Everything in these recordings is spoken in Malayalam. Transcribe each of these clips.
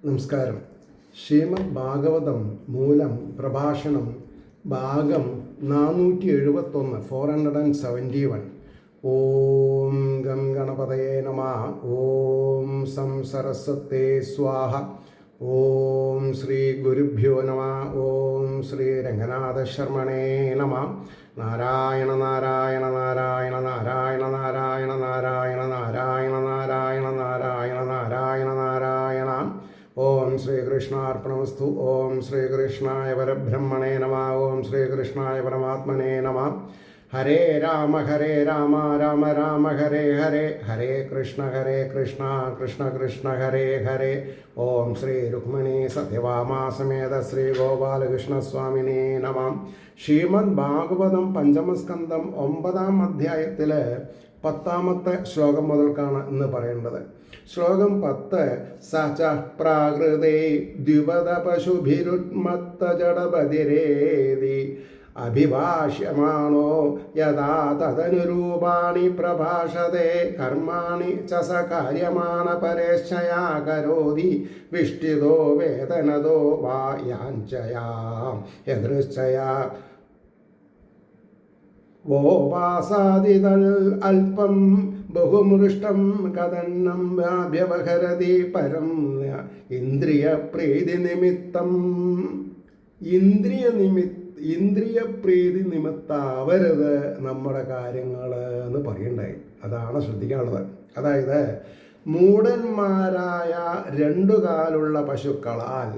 നമസ്കാരം. ശ്രീമദ് ഭാഗവതം മൂലം പ്രഭാഷണം ഭാഗം 471 471. ഓം ഗം ഗണപതയേ നമഃ. ഓം സം സരസ്വതേ സ്വാഹ. ഓം ശ്രീ ഗുരുഭ്യോ നമഃ. ഓം ശ്രീ രംഗനാഥ ശർമ്മണേ നമഃ. നാരായണ നാരായണ നാരായണ നാരായണ നാരായണ നാരായണ നാരായണ നാരായണ നാരായണ നാരായണ നാരായണ. ഓം ശ്രീകൃഷ്ണാർപ്പണമസ്തു. ഓം ശ്രീകൃഷ്ണായ പരബ്രഹ്മണേ നമഃ. ഓം ശ്രീകൃഷ്ണായ പരമാത്മനേ നമഃ. ഹരേ രാമ രാമ രാമ ഹരേ ഹരേ, ഹരേ കൃഷ്ണ കൃഷ്ണ കൃഷ്ണ ഹരേ ഹരേ. ഓം ശ്രീ രുക്മിണീ സത്യഭാമാസമേത ശ്രീ ഗോപാലകൃഷ്ണസ്വാമിനേ നമഃ. ശ്രീമദ് ഭാഗവതം പഞ്ചമസ്കന്ധം 9-ാം അധ്യായത്തിൽ 10-ാമത്തെ ശ്ലോകം മുതൽക്കാണ് ഇന്ന് പറയേണ്ടത്. ശ്ലോകം 10. സച പ്രാകൃതേ ദ്വിപദ പശുഭിരുന്മത്ത ജഡപതിരേതി അഭിഭാഷ്യമാണോ യഥാ തദനുരൂപാണി പ്രഭാഷത്തെ കർമാണി ച സ കാര്യമാണ പരേച്ഛയാ കരോതി വിഷ്ടിതോ വേദനതോ വാ യാഞ്ചയാ യദൃച്ഛയാ വോപാസാദിതൽ അല്പം ബഹുമൃഷ്ടം കഥന്നം വ്യവഹരതി പരം ഇന്ദ്രിയപ്രീതി നിമിത്തം. ഇന്ദ്രിയപ്രീതി നിമിത്താവരുത് നമ്മുടെ കാര്യങ്ങൾ എന്ന് പറയണ്ടായി. അതാണ് ശ്രദ്ധിക്കാനുള്ളത്. അതായത് മൂഢന്മാരായ 2 കാലുള്ള പശുക്കളാൽ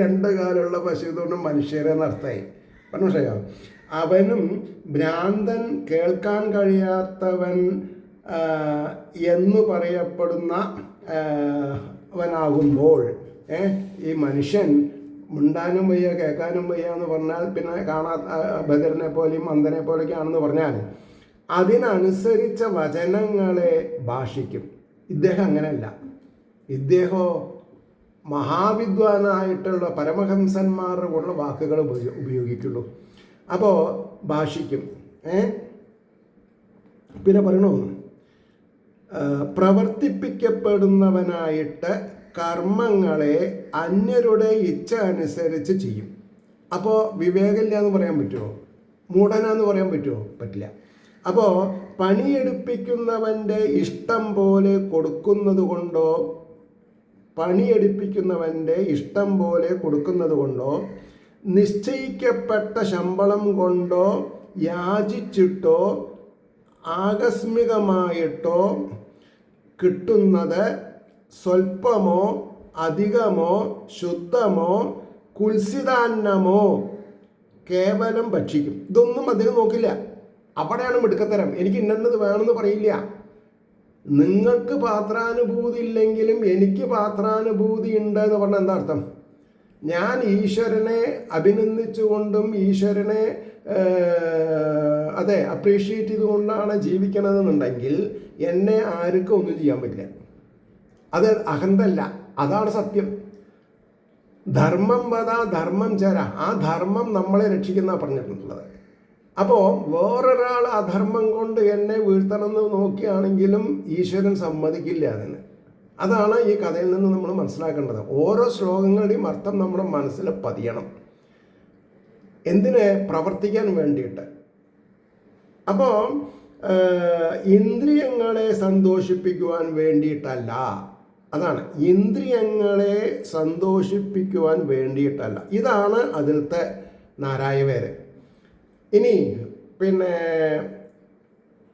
2 കാലുള്ള പശു ഇതുകൊണ്ട് മനുഷ്യരെ നടത്തായി മനസ്സിലായോ. അവനും ഭ്രാന്തൻ, കേൾക്കാൻ കഴിയാത്തവൻ എന്നു പറയപ്പെടുന്ന അവനാകുമ്പോൾ ഈ മനുഷ്യൻ മിണ്ടാനും വയ്യ കേൾക്കാനും വയ്യ എന്ന് പറഞ്ഞാൽ പിന്നെ ബദറിനെ പോലെയും അന്ധനെ പോലെയൊക്കെയാണെന്ന് പറഞ്ഞാൽ അതിനനുസരിച്ച വചനങ്ങളെ ഭാഷിക്കും. ഇദ്ദേഹം അങ്ങനെയല്ല. ഇദ്ദേഹം മഹാവിദ്വാനായിട്ടുള്ള പരമഹംസന്മാരുടെ കൂടെ വാക്കുകൾ ഉപയോഗിക്കുള്ളൂ. അപ്പോൾ ഭാഷിക്കും. പിന്നെ പറയണു, പ്രവർത്തിപ്പിക്കപ്പെടുന്നവനായിട്ട് കർമ്മങ്ങളെ അന്യരുടെ ഇച്ഛ അനുസരിച്ച് ചെയ്യും. അപ്പോൾ വിവേകമില്ല എന്ന് പറയാൻ പറ്റുമോ? മൂഢനാന്ന് പറയാൻ പറ്റുമോ? പറ്റില്ല. അപ്പോൾ പണിയെടുപ്പിക്കുന്നവൻ്റെ ഇഷ്ടം പോലെ കൊടുക്കുന്നത് കൊണ്ടോ നിശ്ചയിക്കപ്പെട്ട ശമ്പളം കൊണ്ടോ യാചിച്ചിട്ടോ ആകസ്മികമായിട്ടോ കിട്ടുന്നത് സ്വൽപ്പമോ അധികമോ ശുദ്ധമോ കുൽസിതാന്നമോ കേവലം ഭക്ഷിക്കും. ഇതൊന്നും അദ്ദേഹം നോക്കില്ല. അവിടെയാണ് മിടുക്കത്തരം. എനിക്ക് ഇന്നത് വേണമെന്ന് പറയില്ല. നിങ്ങൾക്ക് പാത്രാനുഭൂതി ഇല്ലെങ്കിലും എനിക്ക് പാത്രാനുഭൂതി ഉണ്ട് എന്ന് പറഞ്ഞാൽ എന്താ അർത്ഥം? ഞാൻ ഈശ്വരനെ അഭിനന്ദിച്ചുകൊണ്ടും ഈശ്വരനെ അപ്രീഷിയേറ്റ് ചെയ്തുകൊണ്ടാണ് ജീവിക്കണതെന്നുണ്ടെങ്കിൽ എന്നെ ആർക്കും ഒന്നും ചെയ്യാൻ പറ്റില്ല. അത് അഹന്തല്ല, അതാണ് സത്യം. ധർമ്മം വധ ധർമ്മം ചര, ആ ധർമ്മം നമ്മളെ രക്ഷിക്കുന്ന പറഞ്ഞിട്ടുള്ളത്. അപ്പോൾ വേറൊരാൾ അധർമ്മം കൊണ്ട് എന്നെ വീഴ്ത്തണമെന്ന് നോക്കിയാണെങ്കിലും ഈശ്വരൻ സമ്മതിക്കില്ല അതിന്. അതാണ് ഈ കഥയിൽ നിന്ന് നമ്മൾ മനസ്സിലാക്കേണ്ടത്. ഓരോ ശ്ലോകങ്ങളുടെയും അർത്ഥം നമ്മുടെ മനസ്സിൽ പതിയണം. എന്തിന്? പ്രവർത്തിക്കാൻ വേണ്ടിയിട്ട്. അപ്പോൾ ഇന്ദ്രിയങ്ങളെ സന്തോഷിപ്പിക്കുവാൻ വേണ്ടിയിട്ടല്ല. അതാണ്, ഇന്ദ്രിയങ്ങളെ സന്തോഷിപ്പിക്കുവാൻ വേണ്ടിയിട്ടല്ല. ഇതാണ് അതിലത്തെ നാരായവേര്. ഇനി പിന്നെ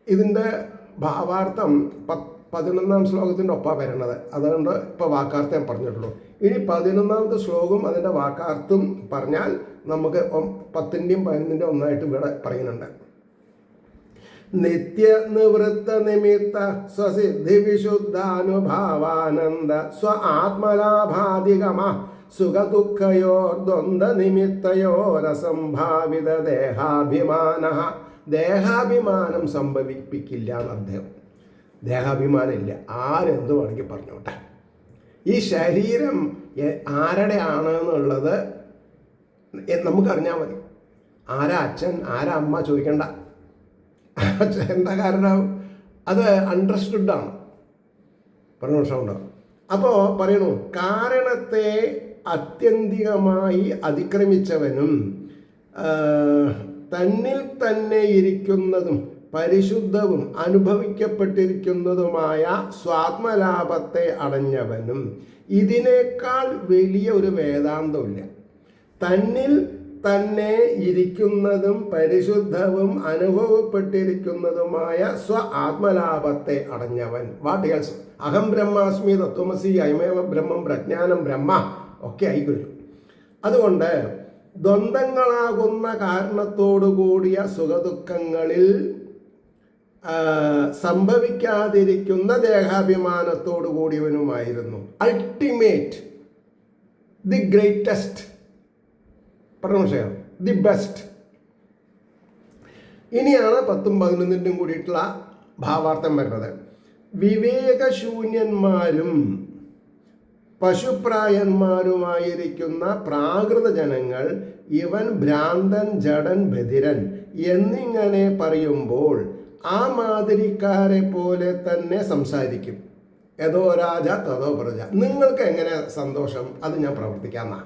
ഇതിൻ്റെ ഭാവാർത്ഥം 11-ാം ശ്ലോകത്തിൻ്റെ ഒപ്പം വരുന്നത്. അതുകൊണ്ട് ഇപ്പോൾ വാക്കാർത്ഥം ഞാൻ പറഞ്ഞിട്ടുള്ളൂ. ഇനി 11-ാമത്തെ ശ്ലോകം അതിൻ്റെ വാക്കാർത്ഥം പറഞ്ഞാൽ നമുക്ക് 10-ൻ്റെയും 11-ൻ്റെയും ഒന്നായിട്ട് ഇവിടെ പറയുന്നുണ്ട്. നിത്യനിവൃത്ത നിമിത്ത സ്വസിദ്ധി വിശുദ്ധാനുഭാവാനന്ദ സ്വ ആത്മലാഭാധികമ സുഖദുഃഖയോർ ദ്വന്ദ് നിമിത്തയോരസംഭാവിത ദേഹാഭിമാനം സംഭവിപ്പിക്കില്ല എന്ന് അദ്ദേഹം. ദേഹാഭിമാനം ഇല്ല. ആരെന്ത് വേണമെങ്കിൽ പറഞ്ഞോട്ടെ. ഈ ശരീരം ആരുടെ ആണ് എന്നുള്ളത് നമുക്കറിഞ്ഞാൽ മതി. ആരാ അച്ഛൻ ആരാ അമ്മ ചോദിക്കണ്ട. എന്താ കാരണം? അത് അണ്ടർസ്റ്റുഡാണ്. പറഞ്ഞ വർഷമുണ്ടോ? അപ്പോൾ പറയണു, കാരണത്തെ ആത്യന്തികമായി അതിക്രമിച്ചവനും തന്നിൽ തന്നെ ഇരിക്കുന്നതും പരിശുദ്ധവും അനുഭവിക്കപ്പെട്ടിരിക്കുന്നതുമായ സ്വാത്മലാഭത്തെ അടഞ്ഞവനും. ഇതിനേക്കാൾ വലിയ ഒരു വേദാന്തമില്ല. തന്നിൽ തന്നെ ഇരിക്കുന്നതും പരിശുദ്ധവും അനുഭവപ്പെട്ടിരിക്കുന്നതുമായ ആത്മലാഭത്തെ അടഞ്ഞവൻ. What else? അഹം ബ്രഹ്മാസ്മി തത്വമസി അയമേവ ബ്രഹ്മം പ്രജ്ഞാനം ബ്രഹ്മ ഒക്കെ ആയിക്കഴിഞ്ഞു. അതുകൊണ്ട് ദ്വന്ദ്ങ്ങളാകുന്ന കാരണത്തോടുകൂടിയ സുഖദുഃഖങ്ങളിൽ സംഭവിക്കാതിരിക്കുന്ന ദേഹാഭിമാനത്തോടു കൂടിയവനുമായിരുന്നു. അൾട്ടിമേറ്റ്, ദി ഗ്രേറ്റസ്റ്റ്, പ്രൊണൗൺസിയം ദി ബെസ്റ്റ്. ഇനിയാണ് 10ഉം 11ൻ്റെയും കൂടിയിട്ടുള്ള ഭാവാർത്ഥം വരുന്നത്. വിവേകശൂന്യന്മാരും പശുപ്രായന്മാരുമായിരിക്കുന്ന പ്രാകൃത ജനങ്ങൾ ഇവൻ ഭ്രാന്തൻ, ജഡൻ, ബധിരൻ എന്നിങ്ങനെ പറയുമ്പോൾ ആ മാതിരിക്കാരെ പോലെ തന്നെ സംസാരിക്കും. യഥോ രാജ തഥോ പ്രജ. നിങ്ങൾക്ക് എങ്ങനെ സന്തോഷം, അത് ഞാൻ പ്രവർത്തിക്കാമെന്നാ.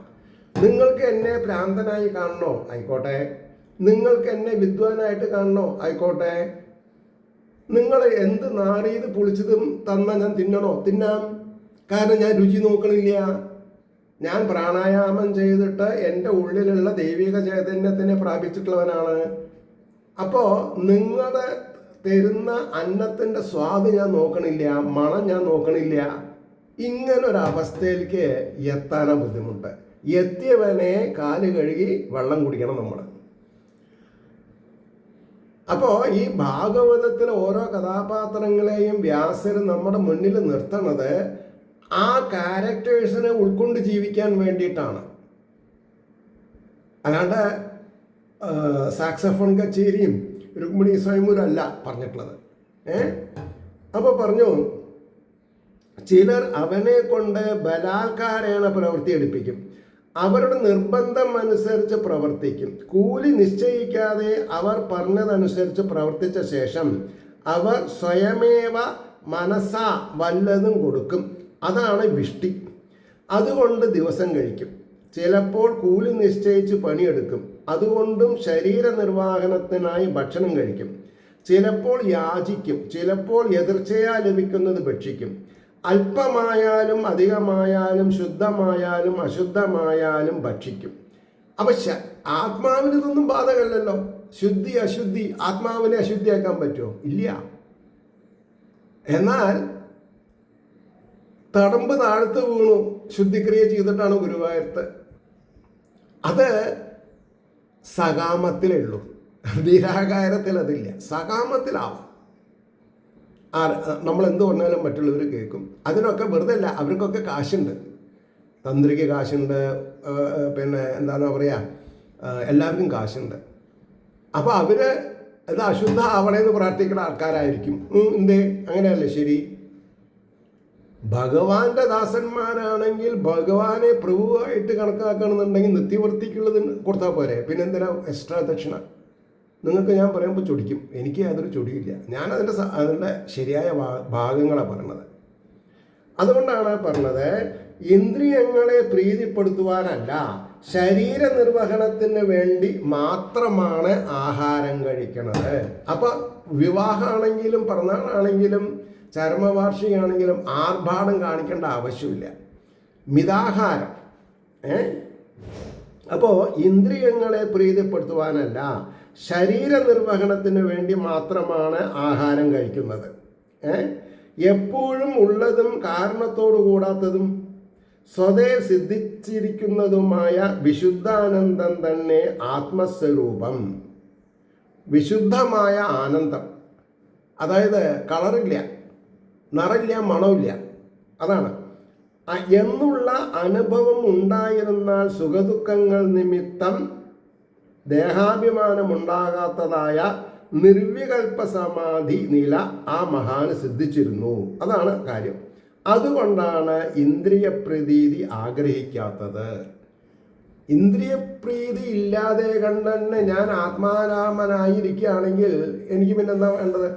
നിങ്ങൾക്ക് എന്നെ ഭ്രാന്തനായി കാണണോ, ആയിക്കോട്ടെ. നിങ്ങൾക്ക് എന്നെ വിദ്വാനായിട്ട് കാണണോ, ആയിക്കോട്ടെ. നിങ്ങൾ എന്ത് നാറിയത് പൊളിച്ചതും തന്നാൽ ഞാൻ തിന്നണോ, തിന്നാം. കാരണം ഞാൻ രുചി നോക്കണില്ല. ഞാൻ പ്രാണായാമം ചെയ്തിട്ട് എൻ്റെ ഉള്ളിലുള്ള ദൈവിക ചൈതന്യത്തിനെ പ്രാപിച്ചിട്ടുള്ളവനാണ്. അപ്പോൾ നിങ്ങളുടെ തരുന്ന അന്നത്തിൻ്റെ സ്വാദ് ഞാൻ നോക്കണില്ല, മണം ഞാൻ നോക്കണില്ല. ഇങ്ങനൊരവസ്ഥയിലേക്ക് എത്താനാണ് ബുദ്ധിമുട്ട്. എത്തിയവനെ കാല് കഴുകി വെള്ളം കുടിക്കണം നമ്മൾ. അപ്പോൾ ഈ ഭാഗവതത്തിലെ ഓരോ കഥാപാത്രങ്ങളെയും വ്യാസർ നമ്മുടെ മുന്നിൽ നിർത്തണത് ആ ക്യാരക്ടേഴ്സിനെ ഉൾക്കൊണ്ട് ജീവിക്കാൻ വേണ്ടിയിട്ടാണ്. അല്ലാണ്ട് സാക്സഫോൺ കച്ചേരിയും രുക്മിണി സ്വയംവരും അല്ല പറഞ്ഞിട്ടുള്ളത്. അപ്പോൾ പറഞ്ഞു, ചിലർ അവനെ കൊണ്ട് ബലാത്കാരേണ പ്രവൃത്തി എടുപ്പിക്കും. അവരുടെ നിർബന്ധം അനുസരിച്ച് പ്രവർത്തിക്കും. കൂലി നിശ്ചയിക്കാതെ അവർ പറഞ്ഞതനുസരിച്ച് പ്രവർത്തിച്ച ശേഷം അവർ സ്വയമേവ മനസ്സാ വല്ലതും കൊടുക്കും. അതാണ് വിഷ്ടി. അതുകൊണ്ട് ദിവസം കഴിക്കും. ചിലപ്പോൾ കൂലി നിശ്ചയിച്ച് പണിയെടുക്കും. അതുകൊണ്ടും ശരീര നിർവാഹനത്തിനായി ഭക്ഷണം കഴിക്കും. ചിലപ്പോൾ യാചിക്കും. ചിലപ്പോൾ എതിർച്ചയാ ലഭിക്കുന്നത് ഭക്ഷിക്കും. അല്പമായാലും അധികമായാലും ശുദ്ധമായാലും അശുദ്ധമായാലും ഭക്ഷിക്കും. അപ്പം ആത്മാവിന് ഇതൊന്നും ബാധകമല്ലല്ലോ. ശുദ്ധി അശുദ്ധി ആത്മാവിനെ അശുദ്ധിയാക്കാൻ പറ്റുമോ? ഇല്ല. എന്നാൽ തടമ്പ് താഴ്ത്ത് വീണു ശുദ്ധിക്രിയ ചെയ്തിട്ടാണ് ഗുരുവായൂരത്ത്. അത് സകാമത്തിലേ ഉള്ളൂ, നിരാകാരത്തിൽ അതില്ല. സകാമത്തിലാവും. നമ്മൾ എന്ത് പറഞ്ഞാലും മറ്റുള്ളവർ കേൾക്കും. അതിനൊക്കെ വെറുതെ അല്ല, അവർക്കൊക്കെ കാശുണ്ട്. തന്ത്രിക്ക് കാശുണ്ട്, പിന്നെ എന്താണെന്ന് പറയുക, എല്ലാവർക്കും കാശുണ്ട്. അപ്പോൾ അവർ ഇത് അശുദ്ധ ആവണേന്ന് പ്രാർത്ഥിക്കുന്ന ആൾക്കാരായിരിക്കും. എന്തേ അങ്ങനെയല്ലേ? ശരി. ഭഗവാന്റെ ദാസന്മാരാണെങ്കിൽ ഭഗവാനെ പ്രഭുവായിട്ട് കണക്കാക്കണമെന്നുണ്ടെങ്കിൽ നിത്യവൃത്തിക്കുള്ളത് കൊടുത്താൽ പോരെ. പിന്നെ എന്തിനാ എക്സ്ട്രാ ദക്ഷിണ? നിങ്ങൾക്ക് ഞാൻ പറയുമ്പോൾ ചൊടിക്കും. എനിക്ക് യാതൊരു ചൊടിയില്ല. ഞാൻ അതിൻ്റെ ശരിയായ ഭാഗങ്ങളാണ് പറഞ്ഞത്. അതുകൊണ്ടാണ് പറഞ്ഞത്, ഇന്ദ്രിയങ്ങളെ പ്രീതിപ്പെടുത്തുവാനല്ല, ശരീര നിർവഹണത്തിന് വേണ്ടി മാത്രമാണ് ആഹാരം കഴിക്കുന്നത്. അപ്പം വിവാഹമാണെങ്കിലും പിറന്നാളാണെങ്കിലും ചരമവാർഷികമാണെങ്കിലും ആർഭാടം കാണിക്കേണ്ട ആവശ്യമില്ല. മിതാഹാരം. അപ്പോൾ ഇന്ദ്രിയങ്ങളെ പ്രീതിപ്പെടുത്തുവാനല്ല, ശരീര നിർവഹണത്തിന് വേണ്ടി മാത്രമാണ് ആഹാരം കഴിക്കുന്നത്. എപ്പോഴും ഉള്ളതും കാരണത്തോടു കൂടാത്തതും സ്വതേ സിദ്ധിച്ചിരിക്കുന്നതുമായ വിശുദ്ധാനന്ദം തന്നെ ആത്മസ്വരൂപം. വിശുദ്ധമായ ആനന്ദം, അതായത് കളറില്ല, നിറയില്ല, മണമില്ല, അതാണ് എന്നുള്ള അനുഭവം ഉണ്ടായിരുന്നാൽ സുഖദുഃഖങ്ങൾ നിമിത്തം ദേഹാഭിമാനമുണ്ടാകാത്തതായ നിർവികൽപ്പ സമാധി നില ആ മഹാന് സിദ്ധിച്ചിരുന്നു. അതാണ് കാര്യം. അതുകൊണ്ടാണ് ഇന്ദ്രിയപ്രീതി ആഗ്രഹിക്കാത്തത്. ഇന്ദ്രിയപ്രീതി ഇല്ലാതെ കണ്ടെന്നെ ഞാൻ ആത്മാരാമനായിരിക്കുകയാണെങ്കിൽ എനിക്ക് പിന്നെന്താ വേണ്ടത്?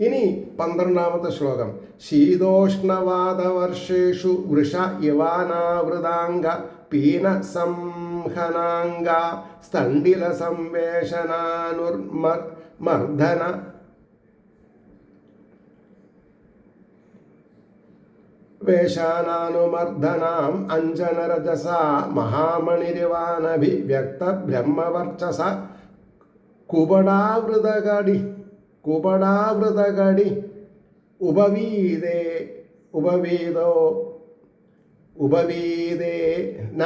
ഇനി 12ാമത്തെ ശ്ലോകം. ശീതോഷ്ണവാദവർഷേഷു വൃഷ യവാനാവൃതാംഗ പീന സംഹനാംഗ സ്തണ്ഡില സംവേശനാനുർമർദന വേഷാനാനുമർദനാം അഞ്ജനരജസ മഹാമണിരിവാനഭിവ്യക്ത ബ്രഹ്മവർച്ചസ കുപടാവൃതകടി ഉപവീതേ ന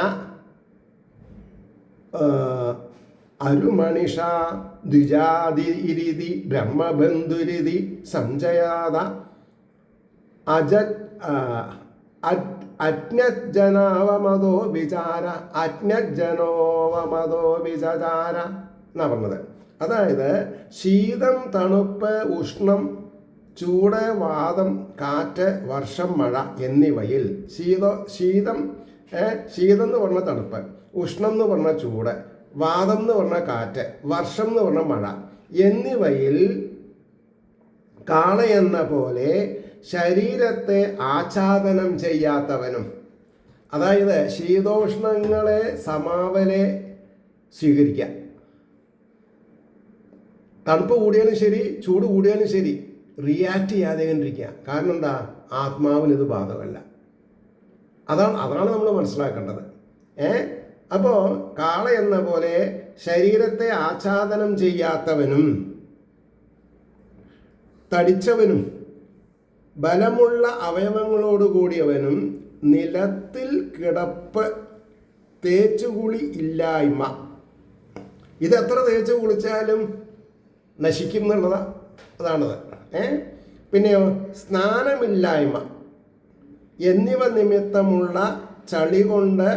അരുമണിഷ ദ്വിജാതിരിതി ബ്രഹ്മബന്ധുരിതി സഞ്ജയാത അജ്ഞജനാവമതോ വിചാര എന്നാ പറഞ്ഞത്. അതായത് ശീതം, തണുപ്പ്, ഉഷ്ണം, ചൂട്, വാതം, കാറ്റ്, വർഷം, മഴ എന്നിവയിൽ ശീതം എന്ന് പറഞ്ഞ തണുപ്പ്, ഉഷ്ണം എന്ന് പറഞ്ഞ ചൂട്, വാതം എന്ന് പറഞ്ഞ കാറ്റ്, വർഷം എന്ന് പറഞ്ഞ മഴ എന്നിവയിൽ കാളയെന്ന പോലെ ശരീരത്തെ ആച്ഛാദനം ചെയ്യാത്തവനും, അതായത് ശീതോഷ്ണങ്ങളെ സമാവലെ സ്വീകരിക്കുക. തണുപ്പ് കൂടിയാലും ശരി, ചൂട് കൂടിയാലും ശരി, റിയാക്ട് ചെയ്യാതെ കണ്ടിരിക്കുക. കാരണം എന്താ? ആത്മാവിന് ഇത് ബാധകമല്ല. അതാണ് നമ്മൾ മനസ്സിലാക്കേണ്ടത്. അപ്പോൾ കാള എന്ന പോലെ ശരീരത്തെ ആച്ഛാദനം ചെയ്യാത്തവനും തടിച്ചവനും ബലമുള്ള അവയവങ്ങളോട് കൂടിയവനും നിലത്തിൽ കിടപ്പ്, തേച്ചുകുളി ഇല്ലായ്മ, ഇതെത്ര തേച്ച് കുളിച്ചാലും നശിക്കും അതാണത്. പിന്നെയോ സ്നാനമില്ലായ്മ എന്നിവ നിമിത്തമുള്ള ചളി കൊണ്ട്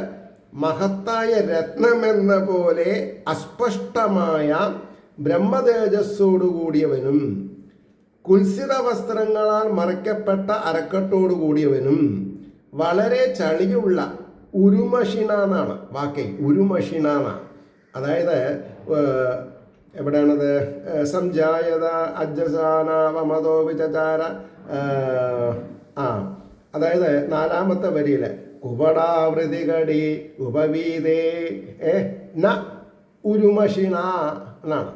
മഹത്തായ രത്നമെന്ന പോലെ അസ്പഷ്ടമായ ബ്രഹ്മതേജസ്സോടുകൂടിയവനും കുൽസിത വസ്ത്രങ്ങളാൽ മറയ്ക്കപ്പെട്ട അരക്കെട്ടോടു കൂടിയവനും വളരെ ചളിയുള്ള ഉരുമഷിണ എന്നാണ് വാക്കേ, ഉരുമഷിണ എന്നാണ്. അതായത് എവിടെയാണത്? സംജായത അജ്ജസാനാവമതോ വിചാര. അതായത് 4ാമത്തെ വരിയിലെ കുപടാവൃതികടി ഉപവീതേ ന ഉരുമഷിണ എന്നാണ്.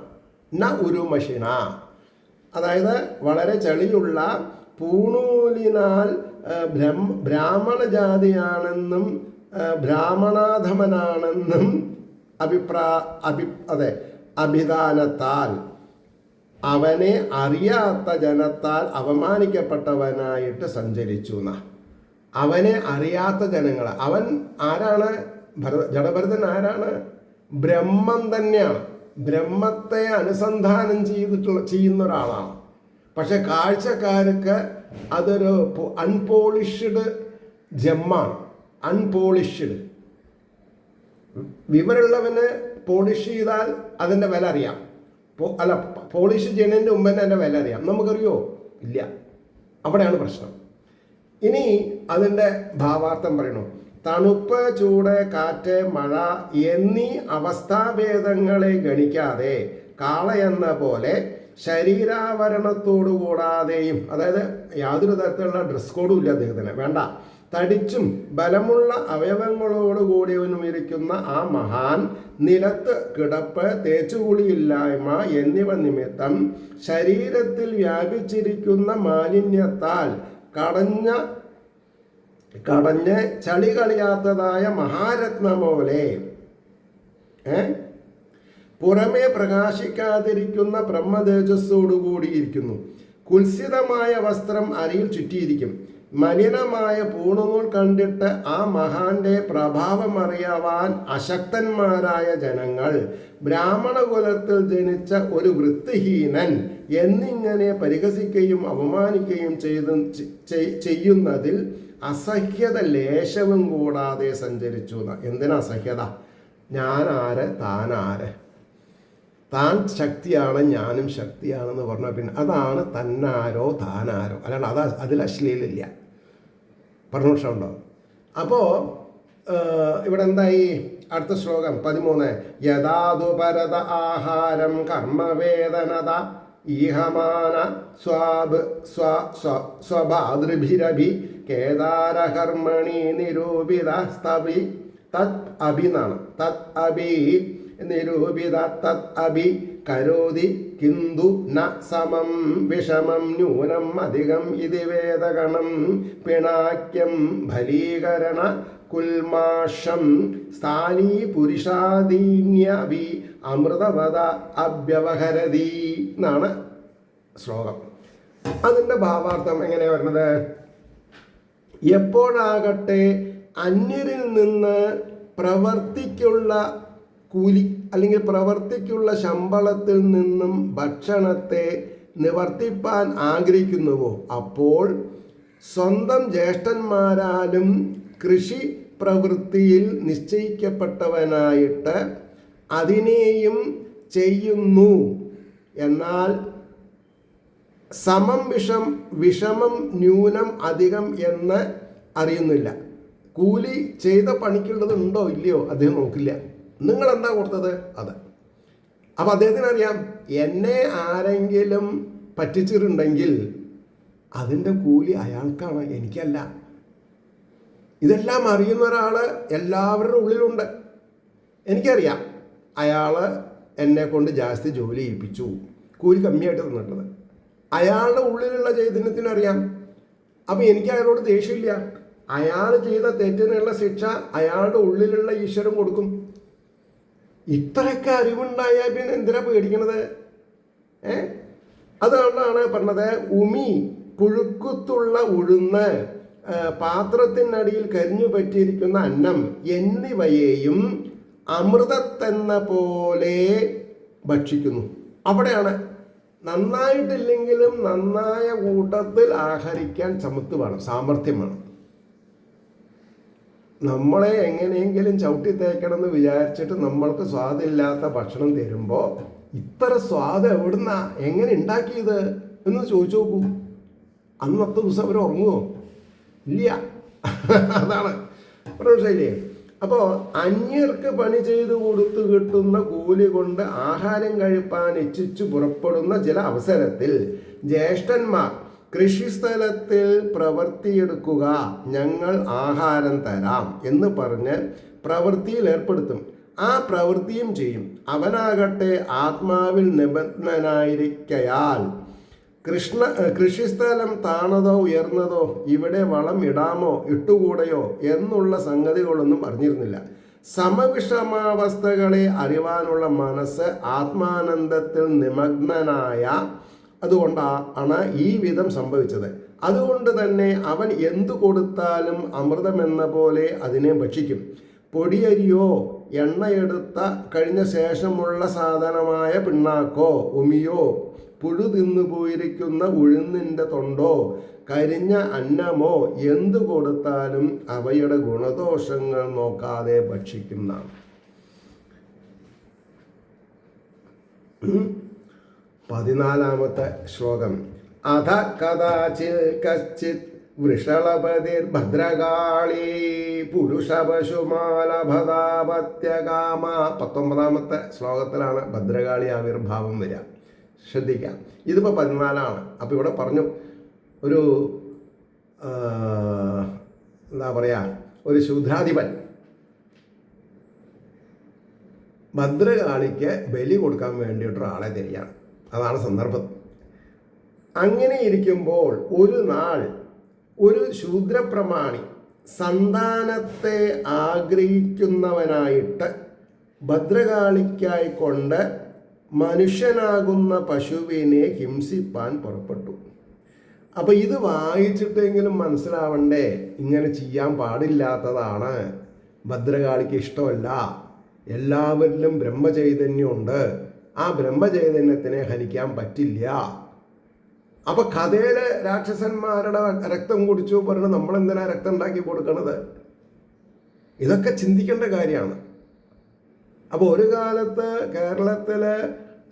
ന ഉരുമഷിണ, അതായത് വളരെ ചളിയുള്ള പൂണൂലിനാൽ ബ്രാഹ്മണ ജാതിയാണെന്നും ബ്രാഹ്മണാധമനാണെന്നും അഭിധാനത്താൽ അവനെ അറിയാത്ത ജനത്താൽ അവമാനിക്കപ്പെട്ടവനായിട്ട് സഞ്ചരിച്ചു. അവനെ അറിയാത്ത ജനങ്ങൾ. അവൻ ആരാണ്? ജഡഭരതൻ ആരാണ്? ബ്രഹ്മം തന്നെയാണ്. ബ്രഹ്മത്തെ അനുസന്ധാനം ചെയ്യുന്ന ഒരാളാണ്. പക്ഷെ കാഴ്ചക്കാർക്ക് അതൊരു അൺപോളിഷ്ഡ് ജെമ്മാണ്. അൺപോളിഷ്ഡ്. വിവരമുള്ളവന് പോളിഷ് ചെയ്താൽ അതിൻ്റെ വില അറിയാം. പോളിഷ് ചെയ്യുന്നതിൻ്റെ മുമ്പ് തന്നെ അതിൻ്റെ വില അറിയാം. നമുക്കറിയോ? ഇല്ല. അവിടെയാണ് പ്രശ്നം. ഇനി അതിൻ്റെ ഭാവാർത്ഥം പറയണു. തണുപ്പ്, ചൂട്, കാറ്റ്, മഴ എന്നീ അവസ്ഥാഭേദങ്ങളെ ഗണിക്കാതെ കാളയെന്ന പോലെ ശരീരാവരണത്തോടു കൂടാതെയും, അതായത് യാതൊരു തരത്തിലുള്ള ഡ്രസ് കോഡും ഇല്ല അദ്ദേഹത്തിന്, വേണ്ട, തടിച്ചും ബലമുള്ള അവയവങ്ങളോട് കൂടിയവനും ഇരിക്കുന്ന ആ മഹാൻ നിലത്ത് കിടപ്പ്, തേച്ചുകുളിയില്ലായ്മ എന്നിവ നിമിത്തം ശരീരത്തിൽ വ്യാപിച്ചിരിക്കുന്ന മാലിന്യത്താൽ കടഞ്ഞ് ചളി കളിയാത്തതായ മഹാരത്നം പോലെ പുറമേ പ്രകാശിക്കാതിരിക്കുന്ന ബ്രഹ്മതേജസ്സോടുകൂടിയിരിക്കുന്നു. കുൽസിതമായ വസ്ത്രം അരിയിൽ ചുറ്റിയിരിക്കും. മലിനമായ പൂണുനൂൽ കണ്ടിട്ട് ആ മഹാന്റെ പ്രഭാവമറിയാവാൻ അശക്തന്മാരായ ജനങ്ങൾ ബ്രാഹ്മണകുലത്തിൽ ജനിച്ച ഒരു വൃത്തിഹീനൻ എന്നിങ്ങനെ പരിഹസിക്കുകയും അവമാനിക്കുകയും ചെയ്യുന്നതിൽ അസഹ്യത ലേശവും കൂടാതെ സഞ്ചരിച്ചു. എന്തിനാ അസഹ്യത? ഞാനാര്, താനാര്, താൻ ശക്തിയാണ്, ഞാനും ശക്തിയാണെന്ന് പറഞ്ഞാൽ പിന്നെ അതാണ് തന്നാരോ താനാരോ. അല്ലാണ്ട് അതിൽ അശ്ലീലില്ല. പ്രശ്നമുണ്ടോ? അപ്പോൾ ഇവിടെ എന്തായി? അടുത്ത ശ്ലോകം 13. യഥാതു പരത ആഹാരം കർമ്മവേദനത ഈഹമാന സ്വഭാതൃഭിരഭി കേദാരകർമ്മണി നിരൂപിത സ്തവി തത് അഭി എന്നാണ്. തത് അഭി നിരൂപിത തത് അഭി കരോതി കിന്തു ന സമം വിഷമം ന്യൂനം അധികം ഇതി വേദഗണം പിണാക്യം ഫലീകരണ കുൽമാഷം സ്ഥാനീ പുരുഷാദീന്യവി അമൃതവത അഭ്യവഹരതി എന്നാണ് ശ്ലോകം. അതിൻ്റെ ഭാവാർത്ഥം എങ്ങനെയാണ് വരുന്നത്? എപ്പോഴാകട്ടെ അന്യരിൽ നിന്ന് പ്രവർത്തിക്കുള്ള കൂലി അല്ലെങ്കിൽ പ്രവർത്തിക്കുള്ള ശമ്പളത്തിൽ നിന്നും ഭക്ഷണത്തെ നിവർത്തിപ്പാൻ ആഗ്രഹിക്കുന്നുവോ അപ്പോൾ സ്വന്തം ജ്യേഷ്ഠന്മാരാലും കൃഷി പ്രവൃത്തിയിൽ നിശ്ചയിക്കപ്പെട്ടവനായിട്ട് അതിനെയും ചെയ്യുന്നു. എന്നാൽ സമം വിഷമം ന്യൂനം അധികം എന്ന് അറിയുന്നില്ല. കൂലി ചെയ്ത പണിക്കുള്ളത് ഉണ്ടോ ഇല്ലയോ അദ്ദേഹം നോക്കില്ല. നിങ്ങൾ എന്താ കൊടുത്തത് അത്. അപ്പം അദ്ദേഹത്തിന് അറിയാം, എന്നെ ആരെങ്കിലും പറ്റിച്ചിട്ടുണ്ടെങ്കിൽ അതിൻ്റെ കൂലി അയാൾക്കാണ്, എനിക്കല്ല. ഇതെല്ലാം അറിയുന്ന ഒരാൾ എല്ലാവരുടെ ഉള്ളിലുണ്ട്. എനിക്കറിയാം അയാൾ എന്നെ കൊണ്ട് ജാസ്തി ജോലി ചെയ്യിപ്പിച്ചു, കൂലി കമ്മിയായിട്ട് തന്നിട്ടുള്ളത്. അയാളുടെ ഉള്ളിലുള്ള ചൈതന്യത്തിനറിയാം. അപ്പം എനിക്ക് അയാളോട് ദേഷ്യമില്ല. അയാൾ ചെയ്ത തെറ്റിനുള്ള ശിക്ഷ അയാളുടെ ഉള്ളിലുള്ള ഈശ്വരൻ കൊടുക്കും. ഇത്രയൊക്കെ അറിവുണ്ടായാൽ പിന്നെ എന്തിനാ പേടിക്കണത്? അതുകൊണ്ടാണ് പറഞ്ഞത്, ഉമി പുഴുക്കുത്തുള്ള ഉഴുന്ന് പാത്രത്തിനടിയിൽ കരിഞ്ഞു പറ്റിയിരിക്കുന്ന അന്നം എന്നിവയെയും അമൃതത്തെന്ന പോലെ ഭക്ഷിക്കുന്നു. അവിടെയാണ് നന്നായിട്ടില്ലെങ്കിലും നന്നായ കൂട്ടത്തിൽ ആഹരിക്കാൻ ചമത്ത് വേണം, സാമർഥ്യം വേണം. നമ്മളെ എങ്ങനെയെങ്കിലും ചവിട്ടി തേക്കണം എന്ന് വിചാരിച്ചിട്ട് നമ്മൾക്ക് സ്വാദില്ലാത്ത ഭക്ഷണം തരുമ്പോൾ ഇത്ര സ്വാദ് എവിടുന്നാ, എങ്ങനെ ഉണ്ടാക്കിയത് എന്ന് ചോദിച്ചു നോക്കൂ. അന്നത്തെ ദിവസം അവർ ഉറങ്ങുമോ? ഇല്ല. അതാണ് മനസ്സിലായില്ലേ? അപ്പോൾ അന്യർക്ക് പണി ചെയ്തു കൊടുത്തു കിട്ടുന്ന കൂലി കൊണ്ട് ആഹാരം കഴിപ്പാൻ ഇച്ഛിച്ചു പുറപ്പെടുന്ന ചില അവസരത്തിൽ ജ്യേഷ്ഠന്മാർ കൃഷിസ്ഥലത്തിൽ പ്രവൃത്തിയെടുക്കുക, ഞങ്ങൾ ആഹാരം തരാം എന്ന് പറഞ്ഞ് പ്രവൃത്തിയിൽ ഏർപ്പെടുത്തും. ആ പ്രവൃത്തിയും ചെയ്യും. അവനാകട്ടെ ആത്മാവിൽ നിബന്ധനായിരിക്കയാൽ കൃഷിസ്ഥലം താണതോ ഉയർന്നതോ ഇവിടെ വളം ഇടാമോ ഇട്ടുകൂടെയോ എന്നുള്ള സംഗതികളൊന്നും അറിഞ്ഞിരുന്നില്ല. സമവിഷമാവസ്ഥകളെ അറിവാനുള്ള മനസ്സ് ആത്മാനന്ദത്തിൽ നിമഗ്നനായ അതുകൊണ്ടാണ് ഈ വിധം സംഭവിച്ചത്. അതുകൊണ്ട് തന്നെ അവൻ എന്തു കൊടുത്താലും അമൃതമെന്ന പോലെ അതിനെ ഭക്ഷിക്കും. പൊടിയരിയോ എണ്ണയെടുത്ത കഴിഞ്ഞ ശേഷമുള്ള സാധനമായ പിണ്ണാക്കോ ഉമിയോ പുഴു തിന്നു പോയിരിക്കുന്ന ഉഴുന്നിൻ്റെ തൊണ്ടോ കരിഞ്ഞ അന്നമോ എന്തു കൊടുത്താലും അവയുടെ ഗുണദോഷങ്ങൾ നോക്കാതെ ഭക്ഷിക്കുന്നതാണ്. 14-ാമത്തെ ശ്ലോകം. അധ കഥാചിൽ കശ്ചിത് വൃഷളപതിർ ഭദ്രകാളി പുരുഷപശുമാലഭതാപത്യകാമ. 19-ാമത്തെ ശ്ലോകത്തിലാണ് ഭദ്രകാളി ആവിർഭാവം വരിക. ശ്രദ്ധിക്കാം. ഇതിപ്പോൾ 14-ആണ്. അപ്പോൾ ഇവിടെ പറഞ്ഞു ഒരു എന്താ പറയുക, ഒരു ശൂദ്രാധിപൻ ഭദ്രകാളിക്ക് ബലി കൊടുക്കാൻ വേണ്ടിയിട്ടൊരാളെ തിരിയാണ്. അതാണ് സന്ദർഭം. അങ്ങനെ ഇരിക്കുമ്പോൾ ഒരു നാൾ ഒരു ശൂദ്രപ്രമാണി സന്താനത്തെ ആഗ്രഹിക്കുന്നവനായിട്ട് ഭദ്രകാളിക്കായി കൊണ്ട് മനുഷ്യനാകുന്ന പശുവിനെ ഹിംസിപ്പാൻ പുറപ്പെട്ടു. അപ്പോൾ ഇത് വായിച്ചിട്ടെങ്കിലും മനസ്സിലാവണ്ടേ, ഇങ്ങനെ ചെയ്യാൻ പാടില്ലാത്തതാണ്, ഭദ്രകാളിക്ക് ഇഷ്ടമല്ല, എല്ലാവരിലും ബ്രഹ്മചൈതന്യമുണ്ട്, ആ ബ്രഹ്മചൈതന്യത്തിനെ ഹനിക്കാൻ പറ്റില്ല. അപ്പോൾ കഥയിൽ രാക്ഷസന്മാരുടെ രക്തം കുടിച്ചു പറഞ്ഞ് നമ്മളെന്തിനാ രക്തം ഉണ്ടാക്കി കൊടുക്കണത്? ഇതൊക്കെ ചിന്തിക്കേണ്ട കാര്യമാണ്. അപ്പോൾ ഒരു കാലത്ത് കേരളത്തിൽ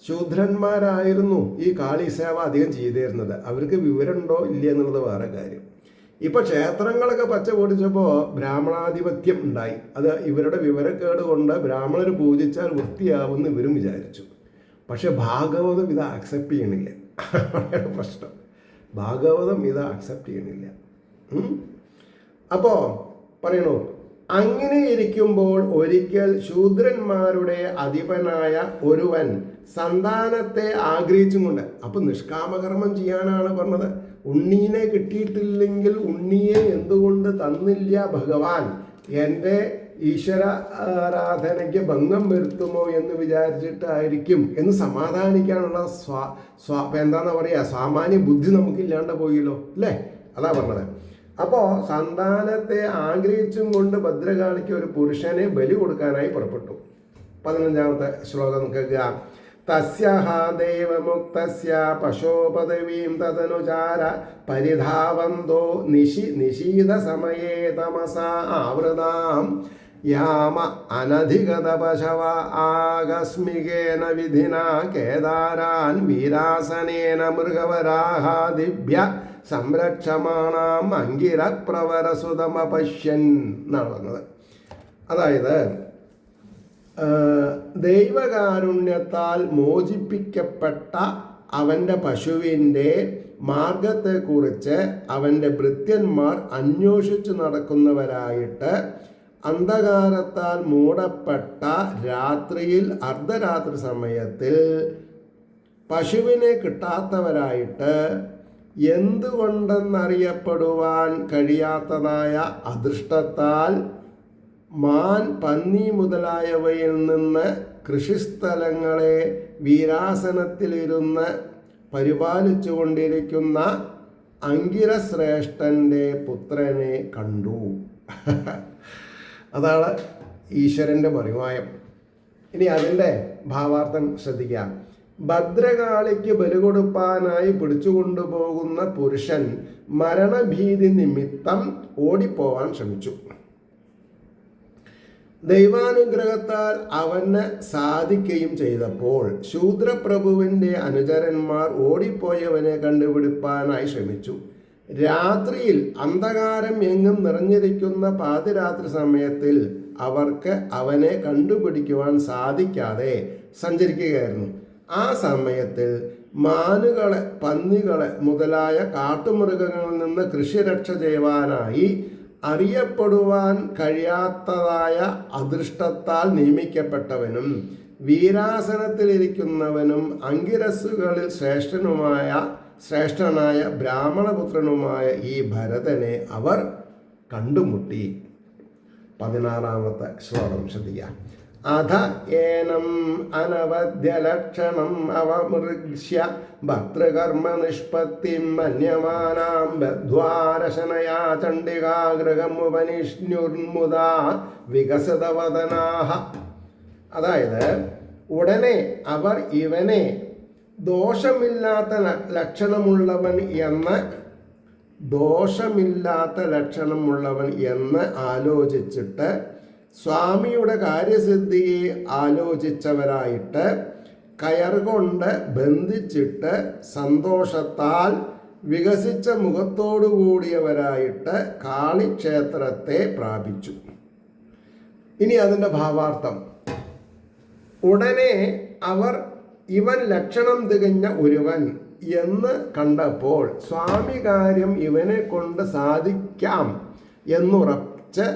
ശൂദ്രന്മാരായിരുന്നു ഈ കാളി സേവ അധികം ചെയ്തിരുന്നത്. അവർക്ക് വിവരമുണ്ടോ ഇല്ല എന്നുള്ളത് വേറെ കാര്യം. ഇപ്പോൾ ക്ഷേത്രങ്ങളൊക്കെ പച്ച പൊടിച്ചപ്പോൾ ബ്രാഹ്മണാധിപത്യം ഉണ്ടായി. അത് ഇവരുടെ വിവരക്കേട് കൊണ്ട് ബ്രാഹ്മണർ പൂജിച്ചാൽ വൃത്തിയാവുമെന്ന് ഇവരും വിചാരിച്ചു. പക്ഷെ ഭാഗവതം ഇത് അക്സെപ്റ്റ് ചെയ്യണില്ല. അവിടെയാണ് പ്രശ്നം. ഭാഗവതം ഇത് അക്സെപ്റ്റ് ചെയ്യണില്ല. അപ്പോൾ പറയണു, അങ്ങനെ ഇരിക്കുമ്പോൾ ഒരിക്കൽ ശൂദ്രന്മാരുടെ അധിപനായ ഒരുവൻ സന്താനത്തെ ആഗ്രഹിച്ചും കൊണ്ട്, അപ്പം നിഷ്കാമകർമ്മം ചെയ്യാനാണ് പറഞ്ഞത്. ഉണ്ണീനെ കിട്ടിയിട്ടില്ലെങ്കിൽ ഉണ്ണിയെ എന്തുകൊണ്ട് തന്നില്ല ഭഗവാൻ, എൻ്റെ ഈശ്വര ആരാധനയ്ക്ക് ഭംഗം വരുത്തുമോ എന്ന് വിചാരിച്ചിട്ടായിരിക്കും എന്ന് സമാധാനിക്കാനുള്ള എന്താണെന്ന് പറയുക, സാമാന്യ ബുദ്ധി നമുക്കില്ലാണ്ട് പോയല്ലോ അല്ലേ? അതാ പറഞ്ഞത്. അപ്പോൾ സന്താനത്തെ ആഗ്രഹിച്ചും കൊണ്ട് ഭദ്രകാളിക്ക് ഒരു പുരുഷനെ ബലി കൊടുക്കാനായി പുറപ്പെട്ടു. 15-ാമത്തെ ശ്ലോകം കേൾക്കുക. തസ്യഹ ദൈവമുക്തസ്യ പശോപദവീം തദനുചാര പരിധാവന്തോ നിശീത സമയേ തമസാ ആവൃതാം യാമ അനധിഗത പശവ ആകസ്മികേന വിധിന കേദാരാൻ വീരാസനേന മൃഗവരാഹാദിഭ്യ സംരക്ഷമാണാം അങ്കിരപ്രവരസുതമപശ്യൻ എന്നാണ് പറഞ്ഞത്. അതായത് ദൈവകാരുണ്യത്താൽ മോചിപ്പിക്കപ്പെട്ട അവൻ്റെ പശുവിൻ്റെ മാർഗത്തെക്കുറിച്ച് അവൻ്റെ ഭൃത്യന്മാർ അന്വേഷിച്ചു നടക്കുന്നവരായിട്ട് അന്ധകാരത്താൽ മൂടപ്പെട്ട രാത്രിയിൽ അർദ്ധരാത്രി സമയത്തിൽ പശുവിനെ കിട്ടാത്തവരായിട്ട് എന്തുകൊണ്ടെന്നറിയപ്പെടുവാൻ കഴിയാത്തതായ അദൃഷ്ടത്താൽ മാൻ, പന്നി മുതലായവയിൽ നിന്ന് കൃഷിസ്ഥലങ്ങളെ വീരാസനത്തിലിരുന്ന് പരിപാലിച്ചു കൊണ്ടിരിക്കുന്ന അങ്കിരശ്രേഷ്ഠൻ്റെ പുത്രനെ കണ്ടു. അതാണ് ഈശ്വരൻ്റെ മറിമായം. ഇനി അതിൻ്റെ ഭാവാർത്ഥം ശ്രദ്ധിക്കാം. ഭദ്രകാളിക്ക് ബലി കൊടുപ്പാനായി പിടിച്ചുകൊണ്ടുപോകുന്ന പുരുഷൻ മരണഭീതി നിമിത്തം ഓടിപ്പോവാൻ ശ്രമിച്ചു. ദൈവാനുഗ്രഹത്താൽ അവന് സാധിക്കുകയും ചെയ്തപ്പോൾ ശൂദ്രപ്രഭുവിൻ്റെ അനുചരന്മാർ ഓടിപ്പോയവനെ കണ്ടുപിടിപ്പാനായി ശ്രമിച്ചു. രാത്രിയിൽ അന്ധകാരം എങ്ങും നിറഞ്ഞിരിക്കുന്ന പാതിരാത്രി സമയത്തിൽ അവർക്ക് അവനെ കണ്ടുപിടിക്കുവാൻ സാധിക്കാതെ സഞ്ചരിക്കുകയായിരുന്നു. ആ സമയത്തിൽ മാനുകളെ, പന്നികളെ മുതലായ കാട്ടുമൃഗങ്ങളിൽ നിന്ന് കൃഷിരക്ഷ ചെയ്യുവാനായി അറിയപ്പെടുവാൻ കഴിയാത്തതായ അദൃഷ്ടത്താൽ നിയമിക്കപ്പെട്ടവനും വീരാസനത്തിലിരിക്കുന്നവനും അങ്കിരസ്സുകളിൽ ശ്രേഷ്ഠനായ ബ്രാഹ്മണപുത്രനുമായ ഈ ഭരതനെ അവർ കണ്ടുമുട്ടി. 16-ാമത്തെ ശ്ലോകം ശ്രദ്ധിക്കുക. അധ ഏനം അനവധ്യലക്ഷണം അവമൃക്ഷ്യ ഭർതൃകർമ്മ നിഷ്പത്തിം മന്യമാനാം ബദ്ധ്വാരശനയാ ചണ്ഡികാഗൃഹമുപനിഷ്ണുർമുദാ വികസിതവദനാഹ. അതായത് അവിടനെ അവർ ഇവനെ ദോഷമില്ലാത്ത ലക്ഷണമുള്ളവൻ എന്ന് ആലോചിച്ചിട്ട് സ്വാമിയുടെ കാര്യസിദ്ധിയെ ആലോചിച്ചവരായിട്ട് കയർകൊണ്ട് ബന്ധിച്ചിട്ട് സന്തോഷത്താൽ വികസിച്ച മുഖത്തോടുകൂടിയവരായിട്ട് കാളിക്ഷേത്രത്തെ പ്രാപിച്ചു. ഇനി അതിൻ്റെ ഭാവാർത്ഥം. ഉടനെ അവർ ഇവൻ ലക്ഷണം തികഞ്ഞ ഒരുവൻ എന്ന് കണ്ടപ്പോൾ സ്വാമി കാര്യം ഇവനെ കൊണ്ട് സാധിക്കാം എന്നുറച്ച്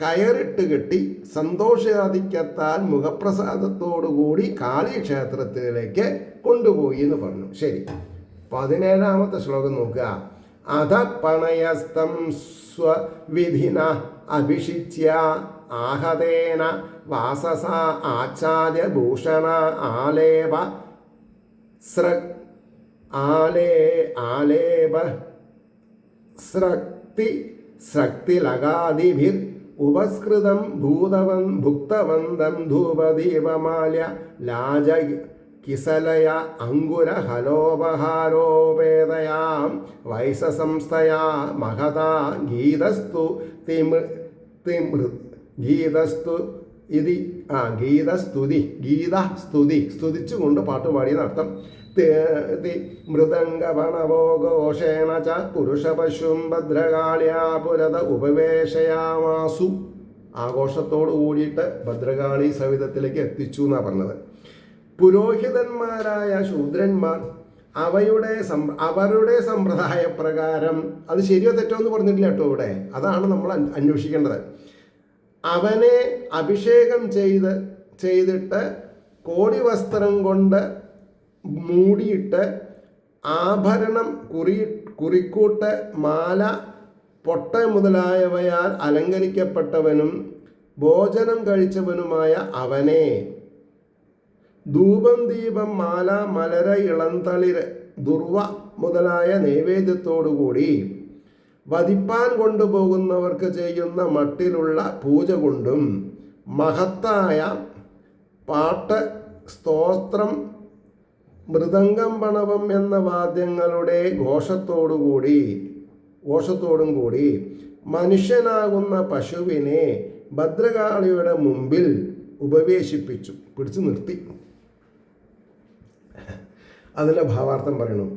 കയറിട്ട് കെട്ടി സന്തോഷാധിക്യത്താൽ മുഖപ്രസാദത്തോടുകൂടി കാളിക്ഷേത്രത്തിലേക്ക് കൊണ്ടുപോയി എന്ന് പറഞ്ഞു. ശരി, 17-ാമത്തെ ശ്ലോകം നോക്കുക. അധ പണയസ്തം സ്വവിധിന അഭിഷിച്യ ആഹതേന വാസസ ആച്ഛാദ്യ ഭൂഷണ ആലേപ സ്രക്തിലകാദിഭിർ ഉപസ്കൃതം ഭുക്തവന്തം ധൂപദീപമാല്യ ലാജ കിസലയ അങ്കുരഹലോപഹാരോപേതയാം വൈസസംസ്ഥയാ മഹതാ സ്തുതിച്ചുകൊണ്ട് പാട്ടുപാടിയെന്നർത്ഥം. മൃദംഗപണവോഘോഷേണ ച പുരുഷപശും ഭദ്രകാളിയാ പുരത ഉപവേശയാമാസു. ആഘോഷത്തോടു കൂടിയിട്ട് ഭദ്രകാളി സവിധത്തിലേക്ക് എത്തിച്ചു എന്നാണ് പറഞ്ഞത്. പുരോഹിതന്മാരായ ശൂദ്രന്മാർ അവരുടെ സമ്പ്രദായ പ്രകാരം, അത് ശരിയോ തെറ്റോ എന്ന് പറഞ്ഞിട്ടില്ല കേട്ടോ ഇവിടെ, അതാണ് നമ്മൾ അന്വേഷിക്കേണ്ടത്. അവനെ അഭിഷേകം ചെയ്തിട്ട് കോടി വസ്ത്രം കൊണ്ട് മൂടിയിട്ട് ആഭരണം, കുറിക്കൂട്ട്, മാല, പൊട്ട മുതലായവയാൽ അലങ്കരിക്കപ്പെട്ടവനും ഭോജനം കഴിച്ചവനുമായ അവനെ ധൂപം, ദീപം, മാല, മലര, ഇളന്തളിര്, ദുർവ മുതലായ നൈവേദ്യത്തോടുകൂടി വധിപ്പാൻ കൊണ്ടുപോകുന്നവർക്ക് ചെയ്യുന്ന മട്ടിലുള്ള പൂജ കൊണ്ടും മഹത്തായ പാട്ട്, സ്തോത്രം, മൃദംഗം, പണവം എന്ന വാദ്യങ്ങളുടെ ഘോഷത്തോടും കൂടി മനുഷ്യനാകുന്ന പശുവിനെ ഭദ്രകാളിയുടെ മുമ്പിൽ ഉപവേശിപ്പിച്ചു, പിടിച്ചു നിർത്തി. അതിലെ ഭാവാർത്ഥം പറയണു.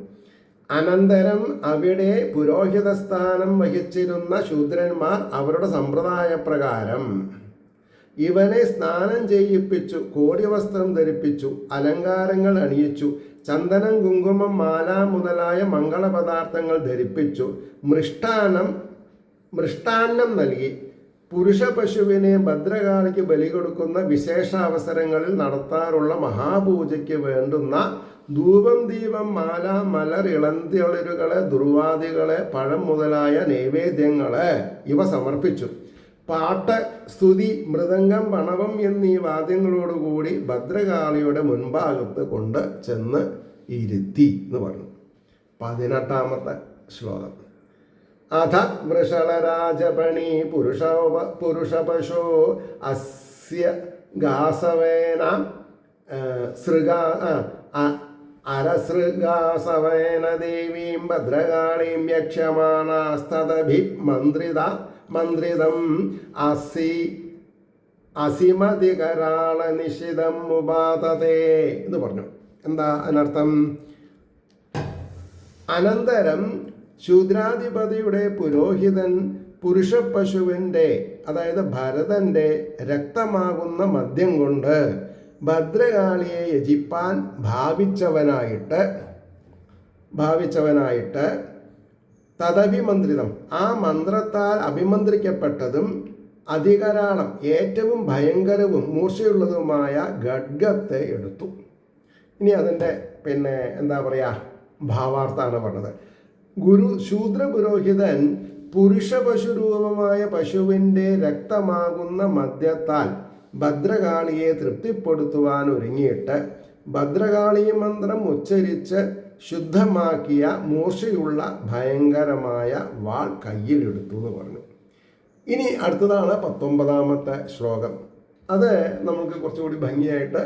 അനന്തരം അവിടെ പുരോഹിത സ്ഥാനം വഹിച്ചിരുന്ന ശൂദ്രന്മാർ അവരുടെ സമ്പ്രദായ പ്രകാരം ഇവനെ സ്നാനം ചെയ്യിപ്പിച്ചു, കോടിവസ്ത്രം ധരിപ്പിച്ചു, അലങ്കാരങ്ങൾ അണിയിച്ചു, ചന്ദനം, കുങ്കുമം, മാല മുതലായ മംഗളപദാർത്ഥങ്ങൾ ധരിപ്പിച്ചു, മൃഷ്ടാന്നം നൽകി. പുരുഷ പശുവിനെ ഭദ്രകാളിക്ക് ബലി കൊടുക്കുന്ന വിശേഷ അവസരങ്ങളിൽ നടത്താറുള്ള മഹാപൂജയ്ക്ക് വേണ്ടുന്ന ധൂപം, ദീപം, മാല, മലർ, ഇളന്തിളിരുകള്, ദുർവാദികള്, പഴം മുതലായ നൈവേദ്യങ്ങള് ഇവ സമർപ്പിച്ചു. പാട്ട്, സ്തുതി, മൃദംഗം, പണവം എന്നീ വാദ്യങ്ങളോടുകൂടി ഭദ്രകാളിയുടെ മുൻഭാഗത്ത് കൊണ്ട് ചെന്ന് ഇരുത്തി എന്ന് പറഞ്ഞു. 18-ാമത്തെ ശ്ലോകം. അഥ വൃഷളരാജപണി പുരുഷപശോ അസ്യ ഗാസവേന അരസൃഗാസവേന ദേവീം ഭദ്രകാളീം യക്ഷമാണാസ്തദഭി മന്ത്രിതം അസിമതികരാള നിശിതം ഉപാതതേ എന്ന് പറഞ്ഞു. എന്താ അതിനർത്ഥം? അനന്തരം ശൂദ്രാധിപതിയുടെ പുരോഹിതൻ പുരുഷപശുവിൻ്റെ, അതായത് ഭരതൻ്റെ രക്തമാകുന്ന മദ്യം കൊണ്ട് ഭദ്രകാളിയെ യജിപ്പാൻ ഭാവിച്ചവനായിട്ട് തദഭിമന്ത്രിതം, ആ മന്ത്രത്താൽ അഭിമന്ത്രിക്കപ്പെട്ടതും അതികരാളം, ഏറ്റവും ഭയങ്കരവും മൂർച്ചയുള്ളതുമായ ഖഡ്ഗത്തെ എടുത്തു. ഇനി അതിൻ്റെ എന്താ പറയുക, ഭാവാർത്ഥാണ് പറഞ്ഞത്. ശൂദ്രപുരോഹിതൻ പുരുഷ പശുരൂപമായ പശുവിൻ്റെ രക്തമാകുന്ന മദ്യത്താൽ ഭദ്രകാളിയെ തൃപ്തിപ്പെടുത്തുവാൻ ഒരുങ്ങിയിട്ട് ഭദ്രകാളി മന്ത്രം ഉച്ചരിച്ച് ശുദ്ധമാക്കിയ മൂർച്ചയുള്ള ഭയങ്കരമായ വാൾ കയ്യിലെടുത്തു എന്ന് പറഞ്ഞു. ഇനി അടുത്തതാണ് 19-ാമത്തെ ശ്ലോകം. അത് നമുക്ക് കുറച്ചുകൂടി ഭംഗിയായിട്ട്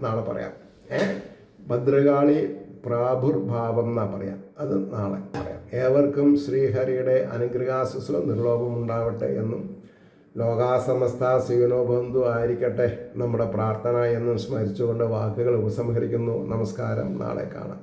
നാളെ പറയാം. ഭദ്രകാളി പ്രാദുർഭാവം എന്നാ പറയാം, അത് നാളെ പറയാം. ഏവർക്കും ശ്രീഹരിയുടെ അനുഗ്രഹാശിസ്സും നിർലോഭം ഉണ്ടാവട്ടെ എന്നും ലോകാസമസ്ത സുഖിനോ ബന്ധു ആയിരിക്കട്ടെ നമ്മുടെ പ്രാർത്ഥന എന്നും സ്മരിച്ചുകൊണ്ട് വാക്കുകൾ ഉപസംഹരിക്കുന്നു. നമസ്കാരം. നാളെ കാണാം.